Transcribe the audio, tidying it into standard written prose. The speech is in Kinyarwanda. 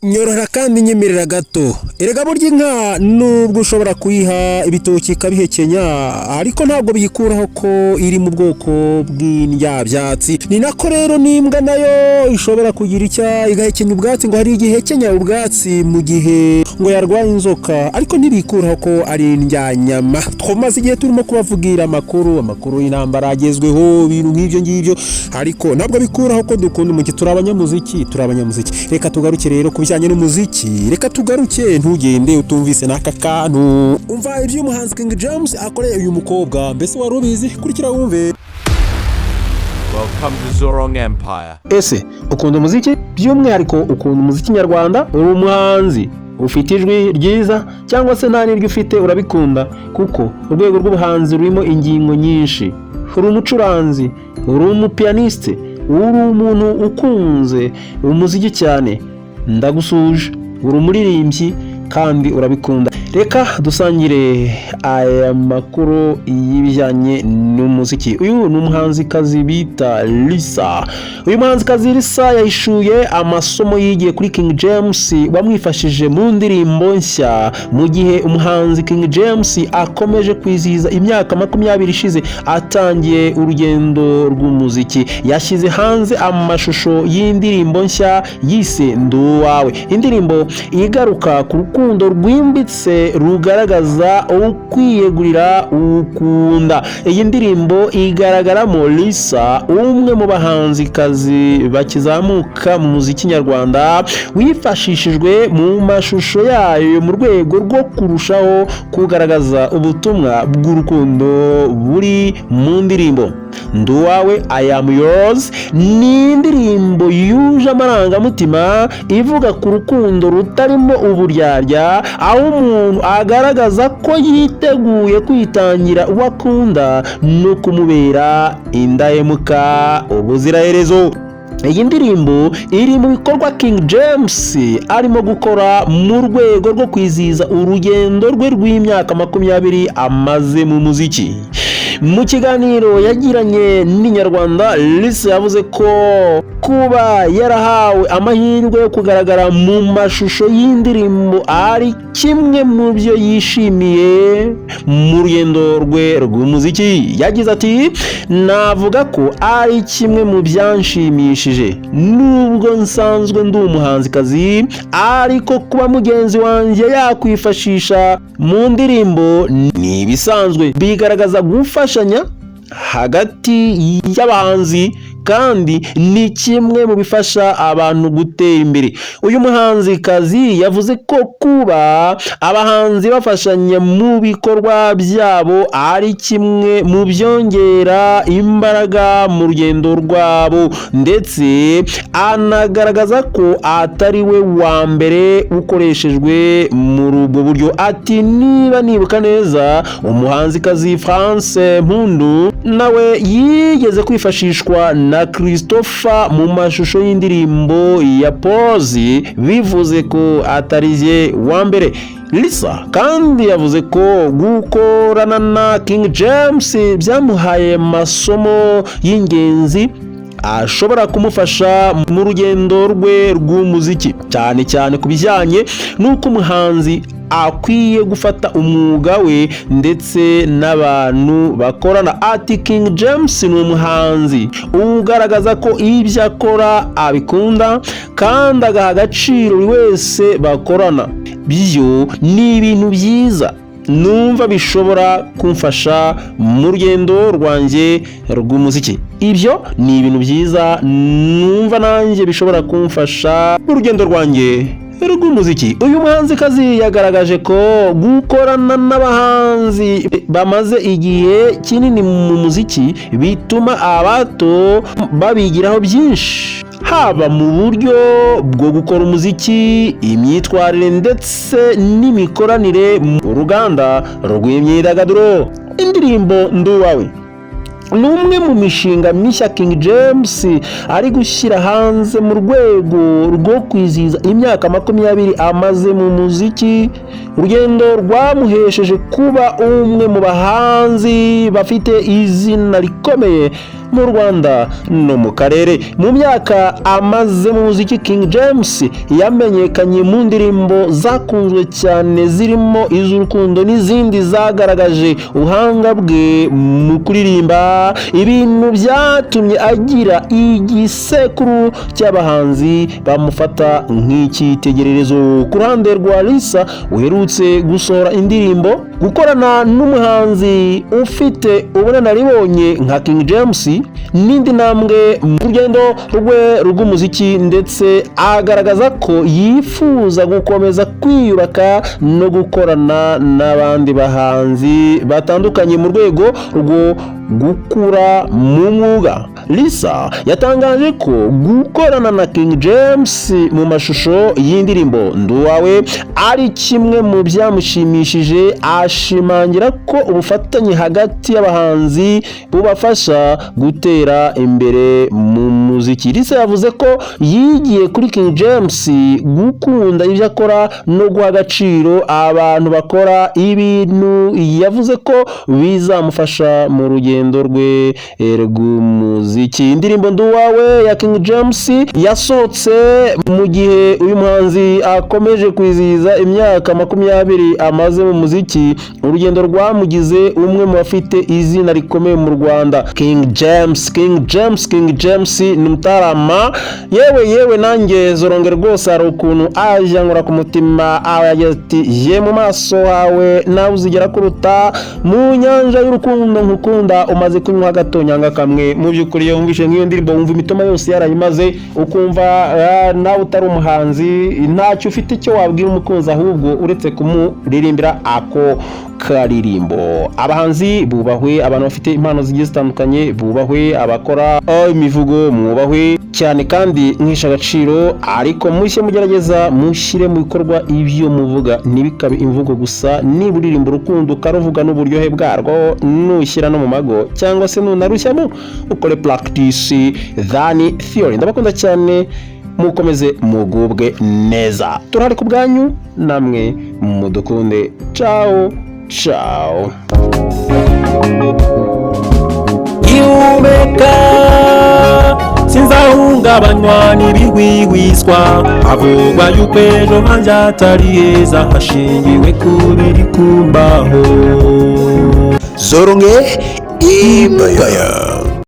nyorora kandi nyemerera gato erega burya inka nubwo ushobora kuyiha ibitoki ikabihekenya ariko ntabwo biyikuraho ko iri mu bwoko bw'indyabyatsi. Ni nako rero n'imbwa nayo ishobora kugira icya igahekenya ubwatsi ngo hari igihe hekenya ubwatsi mu gihe ngo yarwaye inzoka ariko ntibikuraho ko ari indyanyama. Twamaze igihe turimo kubavugira amakuru y'intambara agezweho ibintu nk'ibyo ngibyo ariko ntabwo bikuraho ko dukunda umuziki. Turi abanyamuziki reka tugaruke rero kubijyanye n'umuziki. Reka tugaruke ntugende utumvise n'aka kantu. Umva ibyo umuhanzi King James akoreye uyu mukobwa, mbese wari ubizi? Kurikira wumve. Welcome to Zorong Empire. Ese ukunda umuziki? By'umwihariko ukunda umuziki nyarwanda? Uri umuhanzi ufite ijwi ryiza cyangwa se nta n'iryo ufite urabikunda? Kuko urwego rw'ubuhanzi rurimo ingingo nyinshi. Uri umucuranzi, uri umupianiste, uri umuntu ukunze umuziki cyane, ndagusuje. Uri umuririmbyi kandi urabikunda. Reka dusangire aya makuru y'ibijyanye n'umuziki. Uyu ni umuhanzikazi bita Lisa. Uyu muhanzikazi Lisa yahishuye amasomo yigiye kuri King James wamwifashije mu ndirimbo nshya, mu gihe umuhanzi King James akomeje kwizihiza imyaka 20 ishize atangiye urugendo rw'umuziki. Yashyize hanze amashusho y'indirimbo nshya yise Nduwawe, indirimbo igaruka ku rukundo rwimbitse rugaragaza ukwiyegurira ukunda. Iyi ndirimbo igaragaramo Lisa, umwe mu bahanzikazi bakizamuka mu muziki nyarwanda, wifashishijwe mu mashusho yayo mu rwego rwo kurushaho kugaragaza ubutumwa bw'urukundo buri mu ndirimbo Nduwawe I am yours. Ni indirimbo yuje amarangamutima ivuga ku rukundo rutarimo uburyarya, aho umuntu agaragaza ko yiteguye kwitangira uwo akunda no kumubera indahemuka ubuziraherezo. Iyi ndirimbo iri mu bikorwa King James arimo gukora mu rwego rwo kwizihiza urugendo rwe rw'imyaka 20 amaze mu muziki. Mu kiganiro yagiranye n'Inyarwanda, Lisa yavuze ko kuba yarahawe amahirwe yo kugaragara mu mashusho y'indirimbo ari kimwe mu byo yishimiye mu rugendo rwe rw'umuziki. Yagize ati, navuga ko ari kimwe mu byanshimishije, nubwo nsanzwe ndi umuhanzikazi ariko kuba mugenzi wanjye yakwifashisha mu ndirimbo ni ibisanzwe, bigaragaza gufashanya hagati y'abahanzi kandi ni kimwe mu bifasha abantu gutera imbere. Uyu muhanzikazi yavuze ko kuba abahanzi bafashanya mu bikorwa byabo ari kimwe mu byongera imbaraga mu rugendo rwabo, ndetse anagaragaza ko atari we wa mbere ukoreshejwe muri ubwo buryo. Ati, niba nibuka neza umuhanzikazi France Mpundu nawe yigeze kwifashishwa na Christopher mu mashusho y'indirimbo ya Pose, bivuze ko atariye wa mbere. Lisa kandi yavuze ko gukorana na King James byamuhaye masomo y'ingenzi ashobora kumufasha mu rugendo rwe rw'umuziki, cyane cyane ku bijyanye n'uko umuhanzi akwiye gufata umwuga we ndetse n'abantu bakorana. Ati, King James ni umuhanzi ugaragaza ko ibyo akora abikunda kandi agaha agaciro buri wese bakorana. Byo ni ibintu byiza numva bishobora kumfasha mu rugendo rwanjye rw'umuziki. Ibyo ni ibintu byiza numva nanjye bishobora kumfasha mu rugendo rwanjye rw'umuziki. Uyu muhanzikazi yagaragaje ko gukorana n'abahanzi bamaze igihe kinini mu muziki bituma abato babigiraho byinshi, haba mu buryo bwo gukora umuziki, imyitwarire ndetse n'imikoranire mu ruganda rw'imyidagaduro. Indirimbo Nduwawe ni umwe mu mishinga mishya King James ari gushyira hanze mu rwego rwo kwizihiza imyaka 20 amaze mu muziki, urugendo rwamuhesheje kuba umwe mu bahanzi bafite izina rikomeye mu Rwanda no mu karere. Mu myaka amaze mu muziki, King James yamenyekanye mu ndirimbo zakunzwe cyane zirimo iz'urukundo n'izindi zagaragaje ubuhanga bwe mu kuririmba, ibintu byatumye agira igisekuru cy'abahanzi bamufata nk'icyitegererezo. Ku ruhande rwa Lisa uherutse gusohora indirimbo, gukorana n'umuhanzi ufite ubunararibonye nka King James n'indi ntambwe mu rugendo rwe rw'umuziki, ndetse agaragaza ko yifuza gukomeza kwiyubaka no gukorana n'abandi bahanzi batandukanye mu rwego rwo gukura mu mwuga. Lisa yatangaje ko gukorana na King James mu mashusho y'indirimbo Nduwawe ari kimwe mu byamushimishije, ashimangira ko ubufatanye hagati y'abahanzi bubafasha gutera imbere mu muziki. Lisa yavuze ko yigiye kuri King James gukunda ibyo akora no guha agaciro abantu bakora ibintu yavuze ko bizamufasha mu rugendo rwe rw'umuziki. Indirimbo Nduwawe ya King James yasohotse mu gihe uyu muhanzi akomeje kwizihiza imyaka 20 amaze mu muziki, urugendo rwamugize umwe mu bafite izina rikomeye mu Rwanda. King James ni mutarama, yewe nanjye zoronge rwose hari ukuntu ajankura ku mutima, yagize ati je mu maso hawe nawe uzigera kuruta, mu nyanja y'urukundo nkukunda umaze kunywa gatonyanga kamwe. Mu by'ukuri iyo wumvishe nk'iyo ndirimbo wumva imitoma yose yarayimaze, ukumva nawe utari umuhanzi ntacyo ufite icyo wabwira umukunzi ahubwo uretse kumuririmbira ako karirimbo. Abahanzi bubahwe, abantu bafite impano zigiye zitandukanye bubahwe, abakora imivugo mwubahwe cyane kandi mwisha agaciro, ariko mushye mugerageza mushyire mu bikorwa ibyo muvuga, ntibikabe imvugo gusa. Niba uririmba urukundo ukaruvuga n'uburyohe bwarwo, nushyira no mu mago cyangwa se nunarushyamo, ukore practice than theory. Ndabakunda cyane, mukomeze mugubwe neza, turahari ku bwanyu, namwe mudukunde. Ciao. Ihumeka sinzahungabanywa n'ibigwigwiswa, havugwa yuko ejo hanje atari heza, hashingiwe ku biri kumbaho. Zoronge Empire.